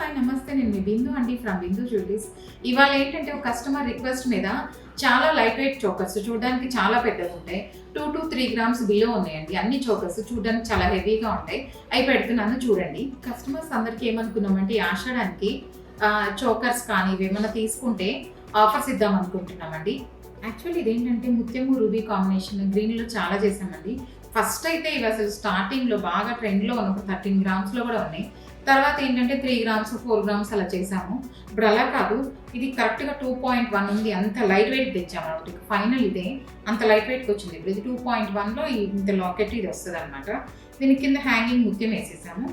Hi నమస్తే, నేను మీ బిందు అండి ఫ్రమ్ బిందు జ్యువెలరీస్. ఇవాళ ఏంటంటే ఒక కస్టమర్ రిక్వెస్ట్ మీద చాలా లైట్ వెయిట్ చోకర్స్ చూడడానికి చాలా పెద్దగా ఉంటాయి, 2 to 3 grams బిలో ఉన్నాయండి. అన్ని చోకర్స్ చూడడానికి చాలా హెవీగా ఉంటాయి. అవి పెడుతున్నాను చూడండి. కస్టమర్స్ అందరికీ ఏమనుకున్నామంటే ఆషాఢానికి చోకర్స్ కానీ ఏమన్నా తీసుకుంటే ఆఫర్స్ ఇద్దాం అనుకుంటున్నామండి. యాక్చువల్లీ ఇదేంటంటే ముత్యము రూబీ కాంబినేషన్ గ్రీన్లో చాలా చేసామండి. ఫస్ట్ అయితే ఇవి అసలు స్టార్టింగ్లో బాగా ట్రెండ్లో ఉన్న ఒక 13 grams కూడా ఉన్నాయి. తర్వాత ఏంటంటే 3 grams 4 grams అలా చేసాము. ఇప్పుడు అలా కాదు, ఇది కరెక్ట్గా 2.1 ఉంది. అంత లైట్ వెయిట్ తెచ్చాము అనమాట. ఫైనల్ ఇదే అంత లైట్ వెయిట్కి వచ్చింది. ఇప్పుడు ఇది 2.1లో ఇంత లాకెట్ ఇది వస్తుంది అనమాట. దీని కింద హ్యాంగింగ్ ముత్యం వేసేసాము.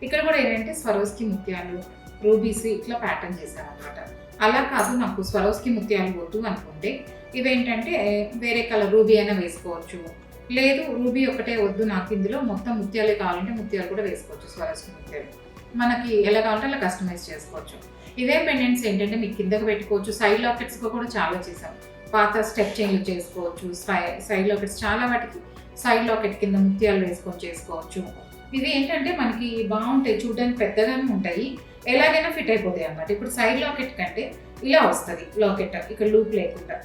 ఇక్కడ కూడా ఏంటంటే స్వరోస్కి ముత్యాలు రూబీస్ ఇట్లా ప్యాటర్న్ చేసాము అనమాట. అలా కాదు, నాకు స్వరోస్కి ముత్యాలు వద్దు అనుకుంటే ఇవేంటంటే వేరే కలర్ రూబీ అయినా వేసుకోవచ్చు. లేదు రూబీ ఒకటే వద్దు నాకు, ఇందులో మొత్తం ముత్యాలే కావాలంటే ముత్యాలు కూడా వేసుకోవచ్చు. స్వరోస్కి ముత్యాలు మనకి ఎలా కావాలంటే అలా కస్టమైజ్ చేసుకోవచ్చు. ఇదే పెండెంట్స్ ఏంటంటే మీకు కిందకు పెట్టుకోవచ్చు. సైడ్ లాకెట్స్గా కూడా చాలా చేసాం. పాత స్టెప్ చైన్లు చేసుకోవచ్చు. సైడ్ లాకెట్స్ చాలా వాటికి సైడ్ లాకెట్ కింద ముత్యాలు వేసుకొని చేసుకోవచ్చు. ఇవి ఏంటంటే మనకి బాగుంటాయి, చూడడానికి పెద్దగానే ఉంటాయి, ఎలాగైనా ఫిట్ అయిపోతాయి అన్నమాట. ఇప్పుడు సైడ్ లాకెట్ కంటే ఇలా వస్తుంది లాకెట్, ఇక్కడ లూప్ లేకుండా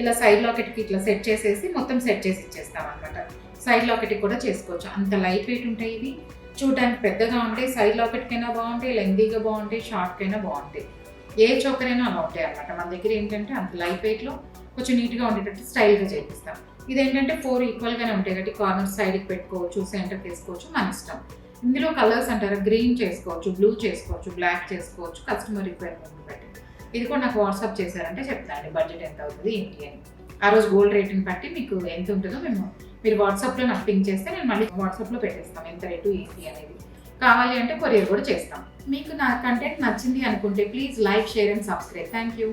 ఇలా సైడ్ లాకెట్కి ఇట్లా సెట్ చేసేసి మొత్తం సెట్ చేసి ఇచ్చేస్తాం అనమాట. సైడ్ లాకెట్కి కూడా చేసుకోవచ్చు. అంత లైట్ వెయిట్ ఉంటాయి. ఇవి చూడడానికి పెద్దగా ఉంటాయి. సైడ్ లాకెట్కైనా బాగుంటాయి, లెంగ్తీగా బాగుంటాయి, షార్ట్కైనా బాగుంటాయి. ఏ చోకర్ అయినా అలా ఉంటాయి అనమాట. మన దగ్గర ఏంటంటే అంత లైట్ వెయిట్లో కొంచెం నీట్గా ఉండేటట్టు స్టైల్గా చేపిస్తాం. ఇదేంటంటే 4 ఈక్వల్గానే ఉంటాయి కాబట్టి కార్నర్ సైడ్కి పెట్టుకోవచ్చు, సెంటర్కి వేసుకోవచ్చు, మన ఇష్టం. ఇందులో కలర్స్ అంటారా, గ్రీన్ చేసుకోవచ్చు, బ్లూ చేసుకోవచ్చు, బ్లాక్ చేసుకోవచ్చు, కస్టమర్ రిక్వైర్మెంట్ బట్టి. ఇది కూడా నాకు వాట్సాప్ చేశారంటే చెప్తానండి బడ్జెట్ ఎంత అవుతుంది ఏంటి అని. ఆ రోజు గోల్డ్ రేట్ని బట్టి మీకు ఎంత ఉంటుందో మీరు వాట్సాప్లో నాకు పింక్ చేస్తే నేను మళ్ళీ వాట్సాప్లో పెట్టేస్తాం ఎంత రేటు ఏంటి అనేది. కావాలి అంటే కొరియర్ కూడా చేస్తాం. మీకు నా కంటెంట్ నచ్చింది అనుకుంటే please like, share and subscribe. Thank you.